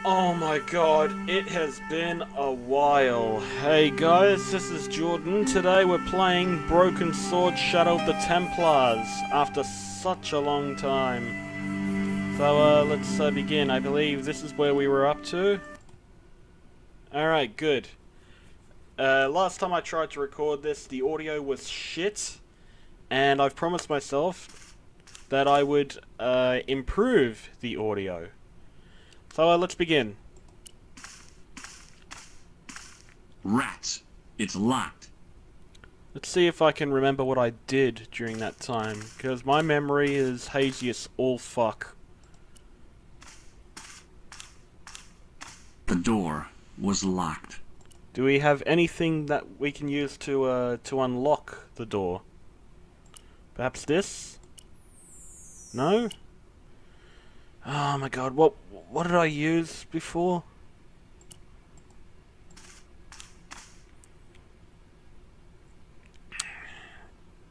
Oh my god, it has been a while. Hey guys, this is Jordan. Today we're playing Broken Sword Shadow of the Templars after such a long time. So let's begin. I believe this is where we were up to. Alright, good. Last time I tried to record this, the audio was shit. And I've promised myself that I would improve the audio. So let's begin. Rats. It's locked. Let's see if I can remember what I did during that time, because my memory is hazy as all fuck. The door was locked. Do we have anything that we can use to unlock the door? Perhaps this? No? Oh my god, what did I use before?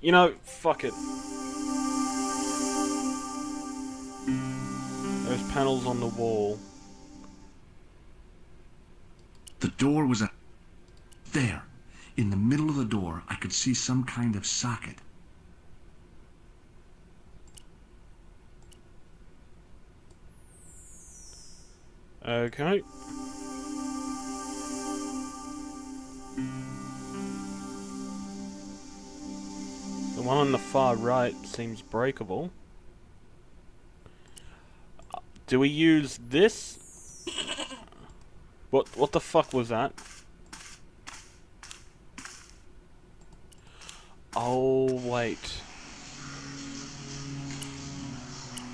You know, fuck it. Those panels on the wall. The door was there. In the middle of the door, I could see some kind of socket. Okay. The one on the far right seems breakable. Do we use this? What the fuck was that? Oh, wait.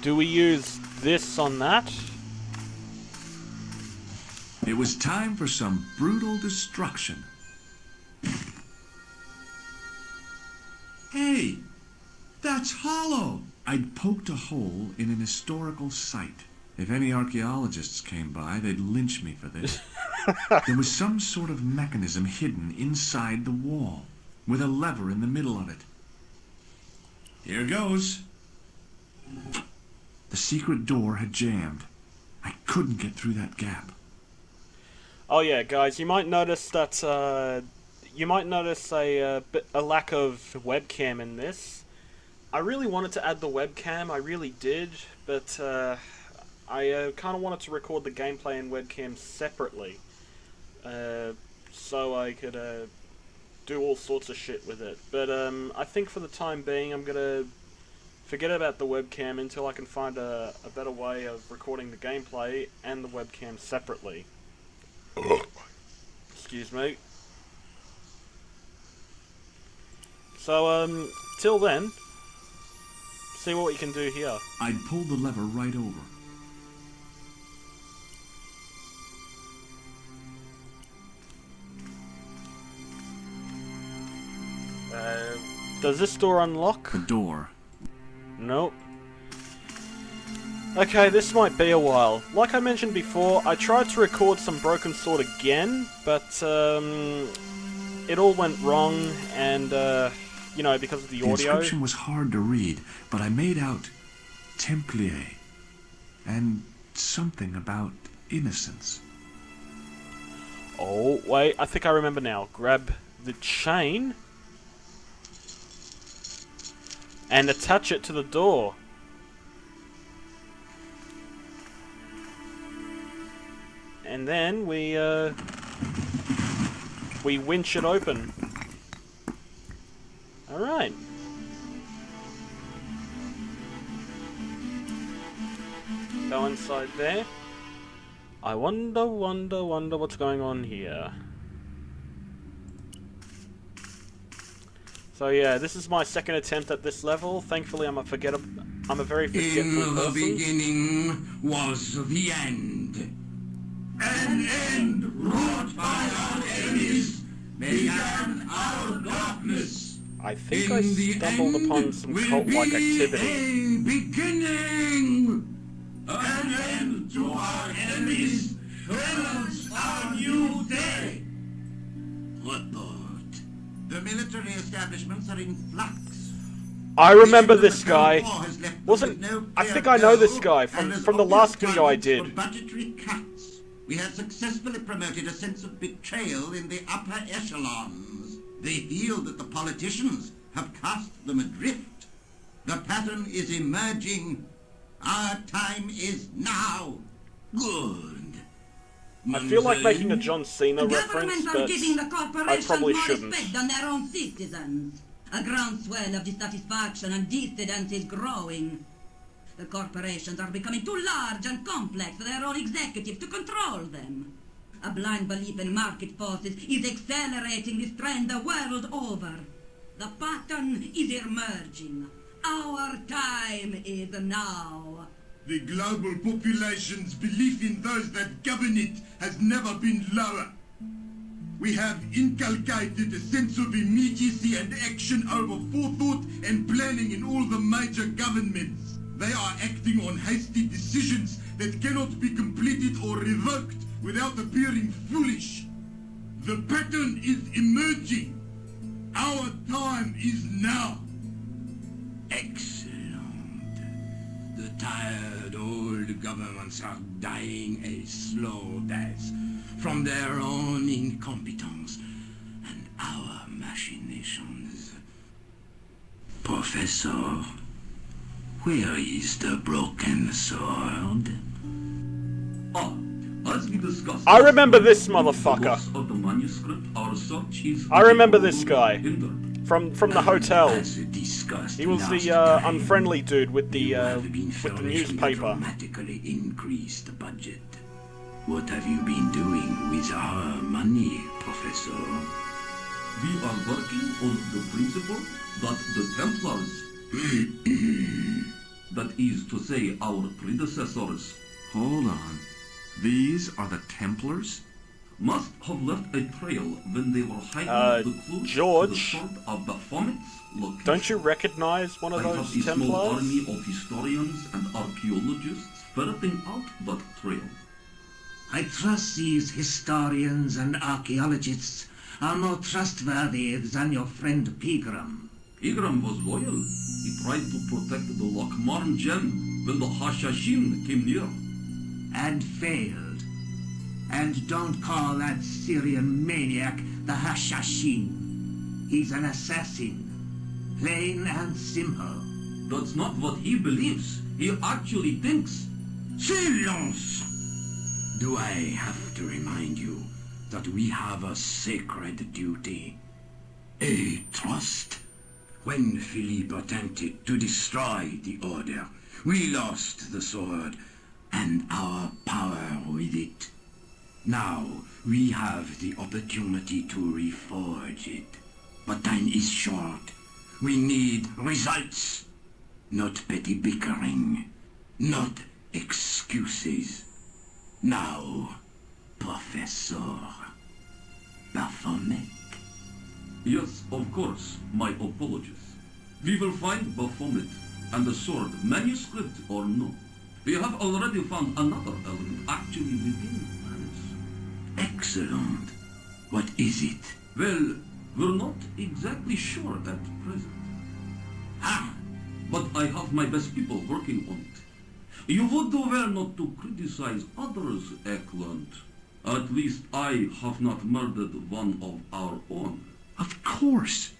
Do we use this on that? It was time for some brutal destruction. Hey, that's hollow. I'd poked a hole in an historical site. If any archaeologists came by, they'd lynch me for this. There was some sort of mechanism hidden inside the wall, with a lever in the middle of it. Here goes. The secret door had jammed. I couldn't get through that gap. Oh yeah, guys, you might notice that a lack of webcam in this. I really wanted to add the webcam, I really did, but I kind of wanted to record the gameplay and webcam separately, so I could do all sorts of shit with it. But I think for the time being, I'm gonna forget about the webcam until I can find a better way of recording the gameplay and the webcam separately. Excuse me. So, till then, see what we can do here. I'd pulled the lever right over. Does this door unlock? The door. Nope. Okay, this might be a while. Like I mentioned before, I tried to record some Broken Sword again, but it all went wrong, and you know, because of the audio. The inscription was hard to read, but I made out Templier and something about innocence. Oh, wait, I think I remember now. Grab the chain and attach it to the door. And then we winch it open. Alright. Go inside there. I wonder what's going on here. So yeah, this is my second attempt at this level. Thankfully, I'm a very forgetful In the person. beginning was the end. An end wrought by our enemies began our darkness. I think In I the stumbled end upon some will cult-like be activity. a beginning. An end to our enemies heralds our new day. Report. The military establishments are in flux. I remember this guy. I think I know this guy from the last video I did. Budgetary cuts. We have successfully promoted a sense of betrayal in the upper echelons. They feel that the politicians have cast them adrift. The pattern is emerging. Our time is now. Good. I feel like making a John Cena reference, Governments are but giving the I corporations probably more shouldn't. respect than their own citizens. A groundswell of dissatisfaction and dissidence is growing. The corporations are becoming too large and complex for their own executives to control them. A blind belief in market forces is accelerating this trend the world over. The pattern is emerging. Our time is now. The global population's belief in those that govern it has never been lower. We have inculcated a sense of immediacy and action over forethought and planning in all the major governments. They are acting on hasty decisions that cannot be completed or revoked without appearing foolish. The pattern is emerging. Our time is now. Excellent. The tired old governments are dying a slow death from their own incompetence and our machinations. Professor, where is the broken sword? As we discussed, I remember this motherfucker. the loss of the manuscript, our search is I remember this guy hindered. from the hotel. As discussed He was last the time, unfriendly dude with the you have been with the furnishing a newspaper. dramatically increased budget. What have you been doing with our money, Professor? We are working on the principle that the Templars, that is to say our predecessors, Hold on. These are the Templars? must have left a trail when they were hiding the clues to the George, sword of Baphomet's location. Don't you recognize one of I have those a small Templars? army of historians and archaeologists ferreting out that trail. I trust these historians and archaeologists are more trustworthy than your friend Pegram. Pegram was loyal. He tried to protect the Lochmarn gem when the Hashashin came near. And failed. And don't call that Syrian maniac the Hashashin. He's an assassin. Plain and simple. That's not what he believes. He actually thinks. Silence! Do I have to remind you that we have a sacred duty? A trust? When Philippe attempted to destroy the Order, we lost the sword and our power with it. Now we have the opportunity to reforge it. But time is short. We need results. Not petty bickering. Not excuses. Now, Professor Baphomet. Yes, of course, my apologies. We will find Baphomet and the sword, manuscript or no. We have already found another element actually within Paris. Excellent. What is it? Well, we're not exactly sure at present. Ah, But I have my best people working on it. You would do well not to criticize others, Eklund. At least I have not murdered one of our own. Of course.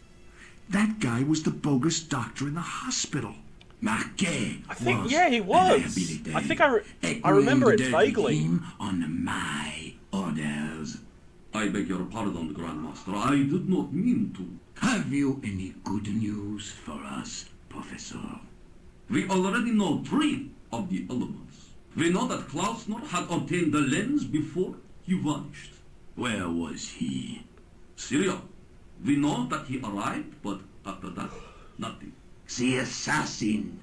That guy was the bogus doctor in the hospital. Marquet I think, was yeah, he a was. liability. I think I remember it Eklund vaguely. dealt him on my orders. I beg your pardon, Grandmaster. I did not mean to. Have you any good news for us, Professor? We already know 3 of the elements. We know that Klausner had obtained the lens before he vanished. Where was he? Syria. We know that he arrived, but after that, nothing. The assassin.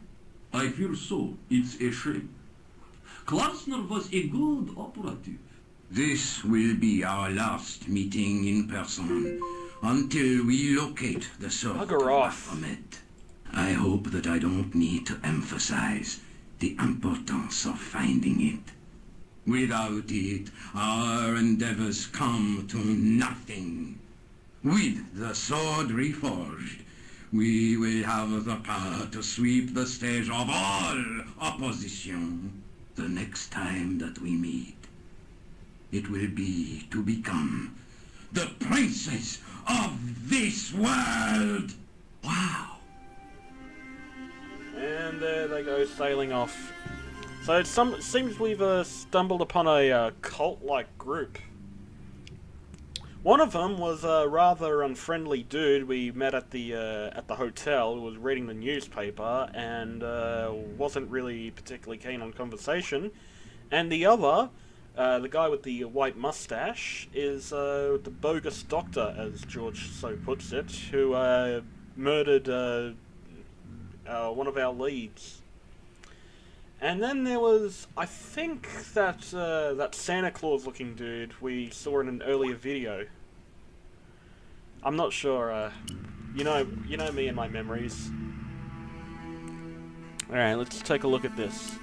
I fear so. It's a shame. Klausner was a good operative. This will be our last meeting in person until we locate the sword of Bugger off. Baphomet. I hope that I don't need to emphasize the importance of finding it. Without it, our endeavors come to nothing. With the sword reforged, we will have the power to sweep the stage of all opposition the next time that we meet. it will be to become the princess of this world. Wow. And there they go, sailing off. So it seems we've stumbled upon a cult-like group. One of them was a rather unfriendly dude we met at the hotel who was reading the newspaper and wasn't really particularly keen on conversation. And the other, the guy with the white mustache, is the bogus doctor, as George so puts it, who murdered one of our leads. And then there was, I think, that Santa Claus-looking dude we saw in an earlier video. I'm not sure. You know me and my memories. All right, let's take a look at this.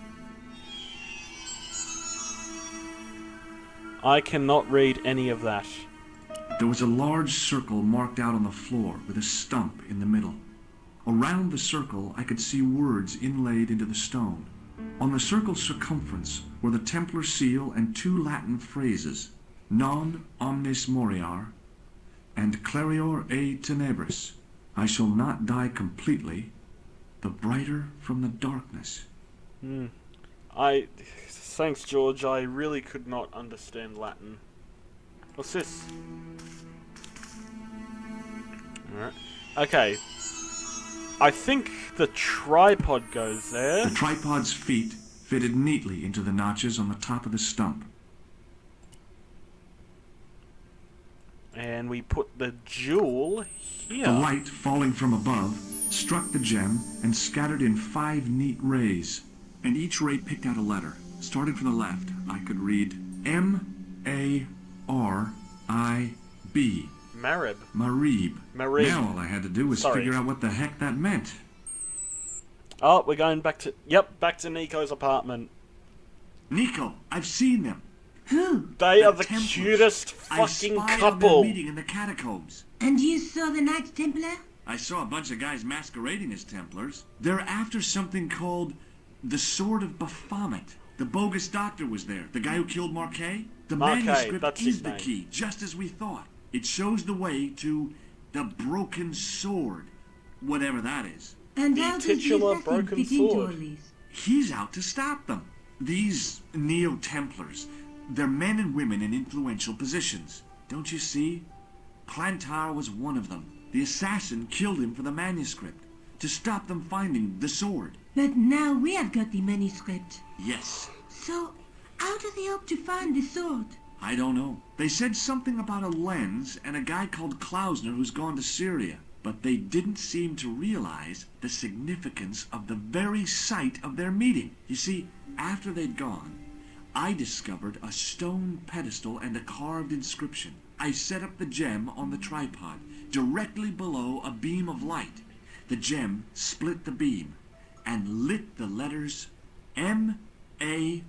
I cannot read any of that. There was a large circle marked out on the floor with a stump in the middle. Around the circle, I could see words inlaid into the stone. On the circle's circumference were the Templar seal and 2 Latin phrases, Non omnes moriar and Clarior e tenebris. I shall not die completely, the brighter from the darkness. Thanks, George, I really could not understand Latin. What's this? Alright. Okay. I think the tripod goes there. The tripod's feet fitted neatly into the notches on the top of the stump. And we put the jewel here. The light, falling from above, struck the gem and scattered in 5 neat rays. And each ray picked out a letter. Starting from the left, I could read M-A-R-I-B. Marib. Marib. Marib. Now all I had to do was figure out what the heck that meant. Oh, we're going back to... Yep, back to Nico's apartment. Nico, I've seen them. Who? They are the Templars. cutest I fucking spied on couple. their meeting in the catacombs. And you saw the Knights Templar? I saw a bunch of guys masquerading as Templars. They're after something called the Sword of Baphomet. The bogus doctor was there, the guy who killed Marquet. The Marquet, manuscript that's is his the name. key, just as we thought. It shows the way to the broken sword, whatever that is. And The how does the titular assassin broken fit into all sword. this? He's out to stop them. These Neo-Templars, they're men and women in influential positions. Don't you see? Clantar was one of them. The assassin killed him for the manuscript, to stop them finding the sword. But now we have got the manuscript. Yes. So, how do they hope to find the sword? I don't know. They said something about a lens and a guy called Klausner who's gone to Syria, but they didn't seem to realize the significance of the very site of their meeting. You see, after they'd gone, I discovered a stone pedestal and a carved inscription. I set up the gem on the tripod, directly below a beam of light. The gem split the beam and lit the letters M-A-R-I-B.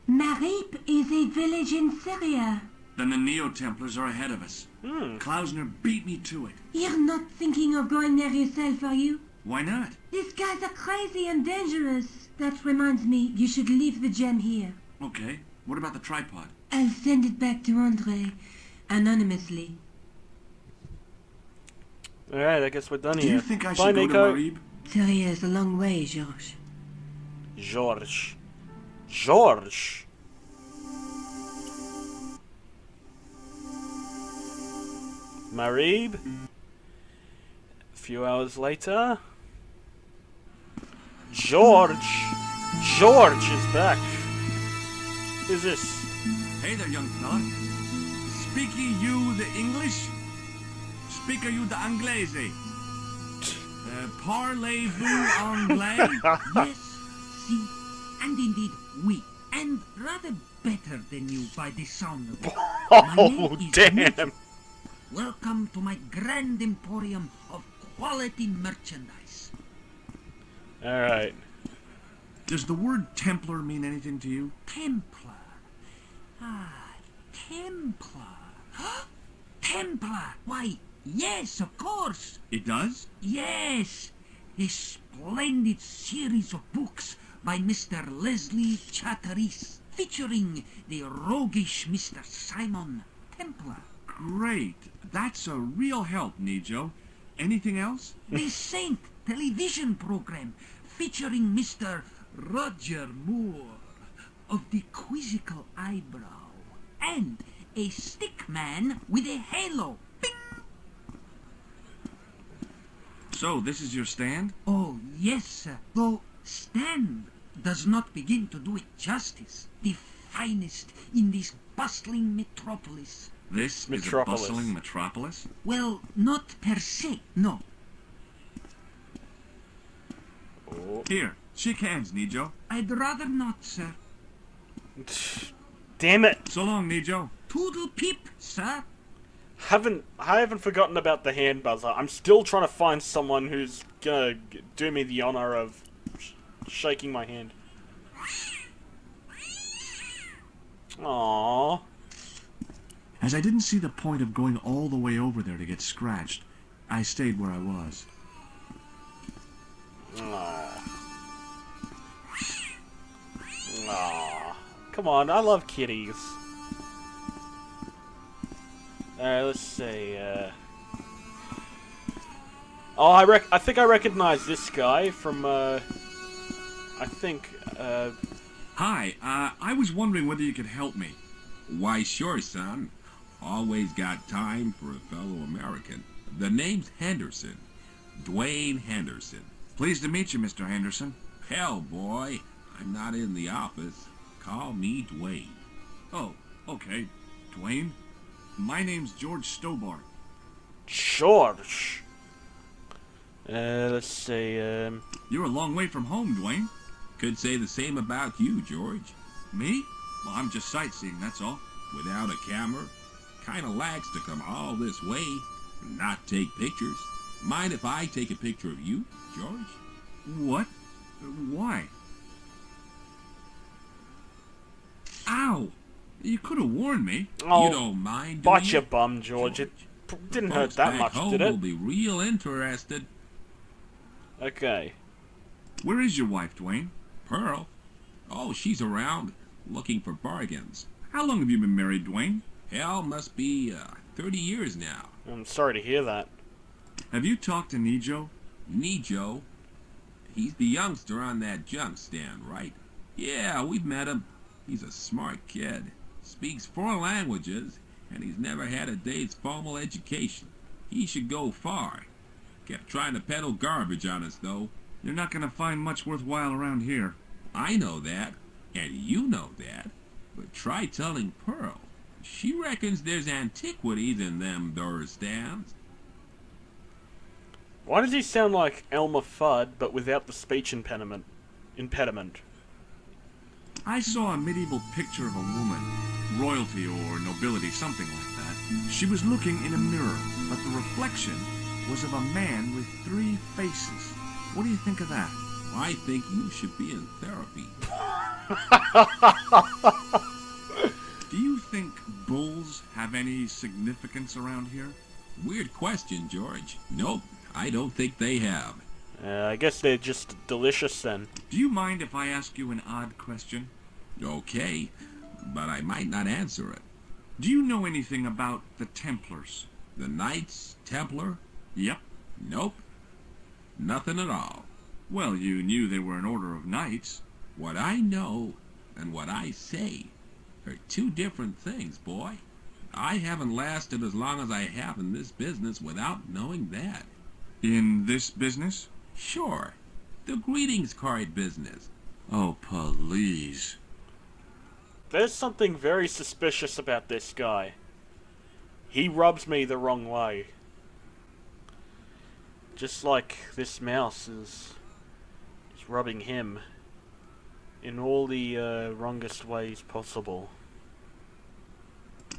Marib is a village in Syria. Then the Neo-Templars are ahead of us. Klausner beat me to it. You're not thinking of going there yourself, are you? Why not? These guys are crazy and dangerous. That reminds me, you should leave the gem here. Okay, what about the tripod? I'll send it back to Andre, anonymously. Alright, I guess we're done Do here. you think I Bye, should go Nico. to Marib? Syria is a long way, George. George. George. Marib. A few hours later. George. George is back. Who's this? Hey there, young fella. Speaky you the English? Speak you the Anglaise? Parlez-vous anglais? Yes, see, and indeed we, and rather better than you by the sound of it. My Oh, name is damn. Newton. Welcome to my grand emporium of quality merchandise. Alright. Does the word Templar mean anything to you? Templar. Ah, Templar. Templar. Why, yes, of course. It does? Yes, a splendid series of books by Mr. Leslie Chatteris. featuring the roguish Mr. Simon Templar. Great. That's a real help, Nijo. Anything else? The Saint television program featuring Mr. Roger Moore of the quizzical eyebrow and a stick man with a halo. Bing! So, this is your stand? Oh, yes, sir. Though stand does not begin to do it justice. The finest in this bustling metropolis. This Metropolis. is a bustling metropolis? Well, not per se, no. Oh. Here, shake hands, Nijo. I'd rather not, sir. Damn it! So long, Nijo. Toodle peep, sir. I haven't forgotten about the hand buzzer. I'm still trying to find someone who's gonna do me the honor of shaking my hand. Aww. As I didn't see the point of going all the way over there to get scratched, I stayed where I was. Aww. Aww. Come on, I love kitties. Alright, let's see, Oh, I think I recognize this guy from, Hi, I was wondering whether you could help me. Why, sure, son. Always got time for a fellow American. The name's Henderson. Duane Henderson. Pleased to meet you, Mr. Henderson. Hell, boy, I'm not in the office. Call me Duane. Oh, okay. Duane? My name's George Stobart. George. Let's see, You're a long way from home, Duane. Could say the same about you, George. Me? Well, I'm just sightseeing, that's all. Without a camera, kinda lags to come all this way and not take pictures. Mind if I take a picture of you, George? What? Why? Ow! You could have warned me. Oh, You don't mind bite doing your it? bum, George. It didn't hurt Folks that back much, home did will it? be real interested. Okay. Where is your wife, Duane? Pearl? Oh, she's around, looking for bargains. How long have you been married, Duane? Hell, must be 30 years now. I'm sorry to hear that. Have you talked to Nijo? Nijo? He's the youngster on that junk stand, right? Yeah, we've met him. He's a smart kid. Speaks 4 languages, and he's never had a day's formal education. He should go far. Kept trying to peddle garbage on us, though. You're not gonna find much worthwhile around here. I know that, and you know that. But try telling Pearl. She reckons there's antiquities in them there stands. Why does he sound like Elmer Fudd, but without the speech impediment? I saw a medieval picture of a woman, royalty or nobility, something like that. She was looking in a mirror, but the reflection was of a man with 3 faces. What do you think of that? I think you should be in therapy. Do you think bulls have any significance around here? Weird question, George. Nope, I don't think they have. I guess they're just delicious then. Do you mind if I ask you an odd question? Okay, but I might not answer it. Do you know anything about the Templars? The Knights Templar? Yep. Nope. Nothing at all. Well, you knew they were an order of knights. What I know and what I say are 2 different things, boy. I haven't lasted as long as I have in this business without knowing that. In this business? Sure. The greetings card business. Oh, please. There's something very suspicious about this guy. He rubs me the wrong way. Just like this mouse is rubbing him in all the wrongest ways possible.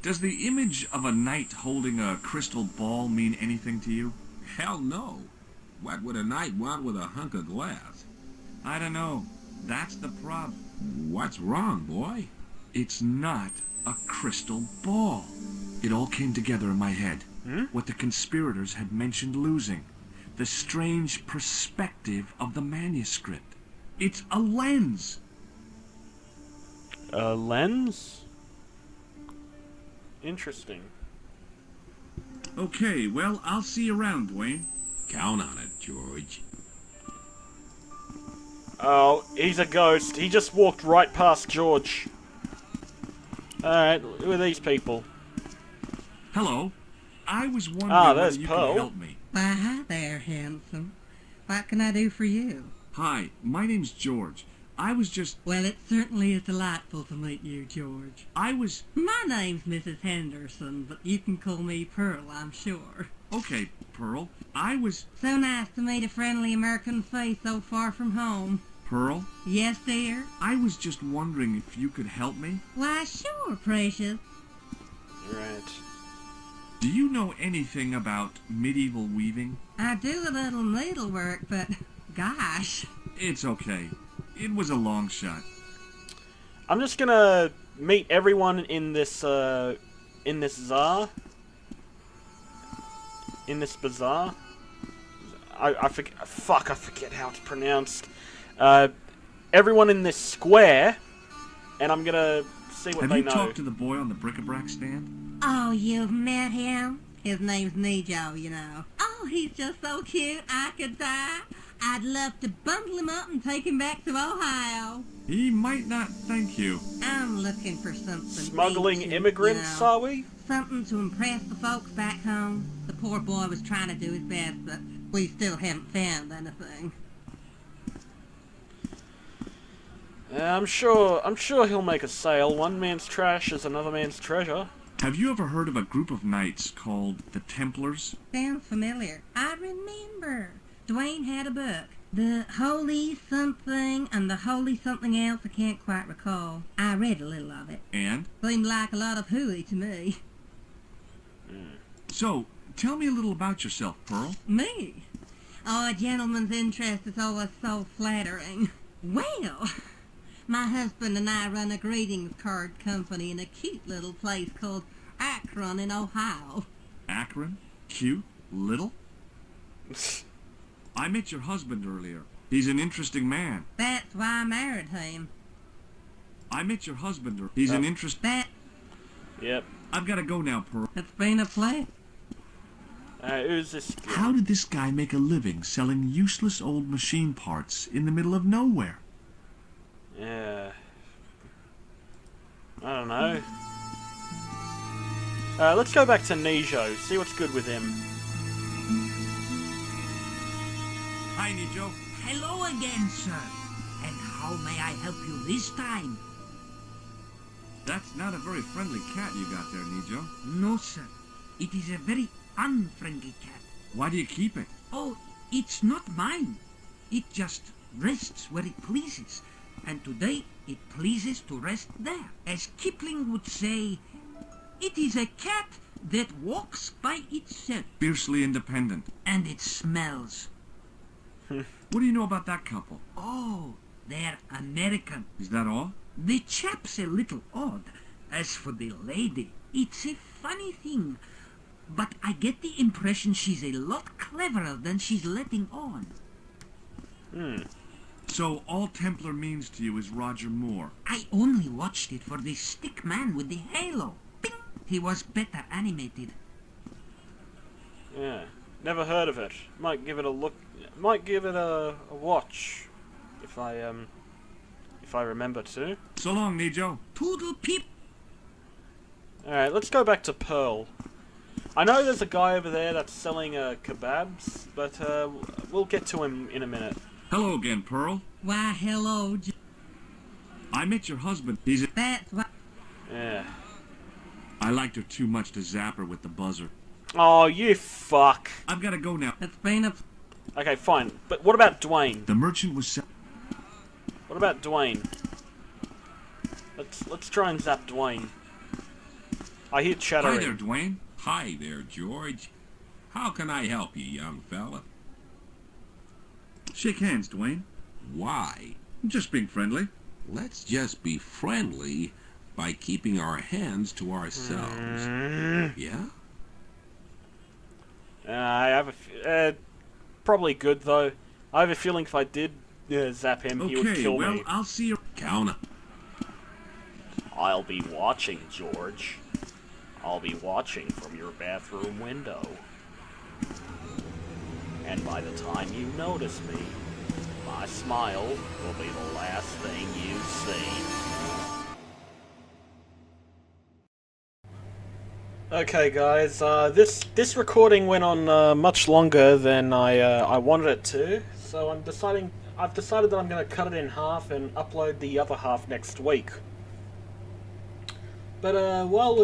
Does the image of a knight holding a crystal ball mean anything to you? Hell no. What would a knight want with a hunk of glass? I don't know. That's the problem. What's wrong, boy? It's not a crystal ball. It all came together in my head. What the conspirators had mentioned losing. The strange perspective of the manuscript. It's a lens. A lens? Interesting. Okay, well, I'll see you around, Duane. Count on it, George. Oh, he's a ghost. He just walked right past George. Alright, who are these people? Hello. I was wondering there's whether you Pearl. could help me. Why, hi there, handsome. What can I do for you? Hi, my name's George. I was just... Well, it certainly is delightful to meet you, George. My name's Mrs. Henderson, but you can call me Pearl, I'm sure. Okay, Pearl. So nice to meet a friendly American face so far from home. Pearl? Yes, dear? I was just wondering if you could help me. Why, sure, precious. Right. Do you know anything about medieval weaving? I do a little needlework, but gosh. It's okay. It was a long shot. I'm just gonna meet everyone in this bazaar. I forget. Fuck, I forget how it's pronounced. Everyone in this square, and I'm gonna see what Have they you know. talked to the boy on the bric-a-brac stand? Oh, you've met him? His name's Nejo, you know. Oh, he's just so cute, I could die. I'd love to bundle him up and take him back to Ohio. He might not thank you. I'm looking for something Smuggling ancient, immigrants, you know. are we? Something to impress the folks back home. The poor boy was trying to do his best, but we still haven't found anything. I'm sure he'll make a sale. One man's trash is another man's treasure. Have you ever heard of a group of knights called the Templars? Sounds familiar. I remember. Duane had a book. The Holy Something and the Holy Something Else, I can't quite recall. I read a little of it. And? Seemed like a lot of hooey to me. So, tell me a little about yourself, Pearl. Me? Oh, a gentleman's interest is always so flattering. Well, my husband and I run a greetings card company in a cute little place called Akron in Ohio. Akron? Cute? Little? I met your husband earlier. He's an interesting man. That's why I married him. I met your husband earlier. He's an interesting... Yep. I've got to go now, Pearl. It's been a pleasure. Who's this? How did this guy make a living selling useless old machine parts in the middle of nowhere? Yeah. I don't know. Let's go back to Nejo, see what's good with him. Hi, Nijo. Hello again, sir. And how may I help you this time? That's not a very friendly cat you got there, Nijo. No, sir. It is a very unfriendly cat. Why do you keep it? Oh, it's not mine. It just rests where it pleases. And today, it pleases to rest there. As Kipling would say, it is a cat that walks by itself. Fiercely independent. And it smells. What do you know about that couple? Oh, they're American. Is that all? The chap's a little odd. As for the lady, it's a funny thing. But I get the impression she's a lot cleverer than she's letting on. So all Templar means to you is Roger Moore. I only watched it for the stick man with the halo. Bing! He was better animated. Yeah. Never heard of it. Might give it a look. Might give it a watch. If I remember to. So long, Nijo. Toodle peep! Alright, let's go back to Pearl. I know there's a guy over there that's selling kebabs, but we'll get to him in a minute. Hello again, Pearl. Why, hello, I met your husband. He's a... That's why... Yeah. I liked her too much to zap her with the buzzer. Oh, you fuck. I've got to go now. It's been a... Okay, fine. But what about Duane? The merchant was... What about Duane? Let's try and zap Duane. I hear chattering. Hi there, Duane. Hi there, George. How can I help you, young fella? Shake hands, Duane. Why? I'm just being friendly. Let's just be friendly by keeping our hands to ourselves. Yeah? I have probably good though. I have a feeling if I did zap him, he would Okay, kill well, me. I'll see you... Count up. I'll be watching, George. I'll be watching from your bathroom window. And by the time you notice me, my smile will be the last thing you see. Okay, guys, this recording went on much longer than I wanted it to, so I've decided that I'm going to cut it in half and upload the other half next week. But while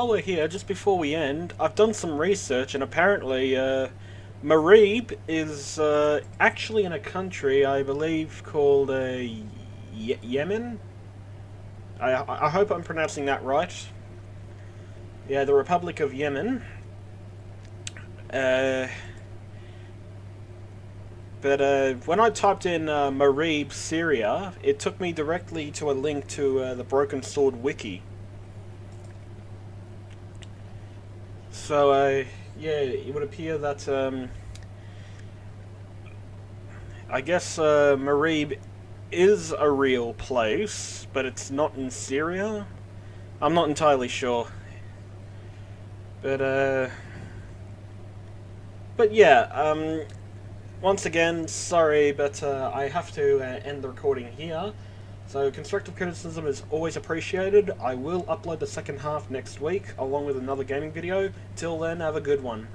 we're here, just before we end, I've done some research, and apparently Marib is actually in a country, I believe, called Yemen. I hope I'm pronouncing that right. Yeah, the Republic of Yemen. But when I typed in Marib, Syria, it took me directly to a link to the Broken Sword wiki. So, yeah, it would appear that, I guess Marib is a real place, but it's not in Syria? I'm not entirely sure. But yeah, once again, sorry, but I have to end the recording here. So constructive criticism is always appreciated. I will upload the second half next week, along with another gaming video. Till then, have a good one.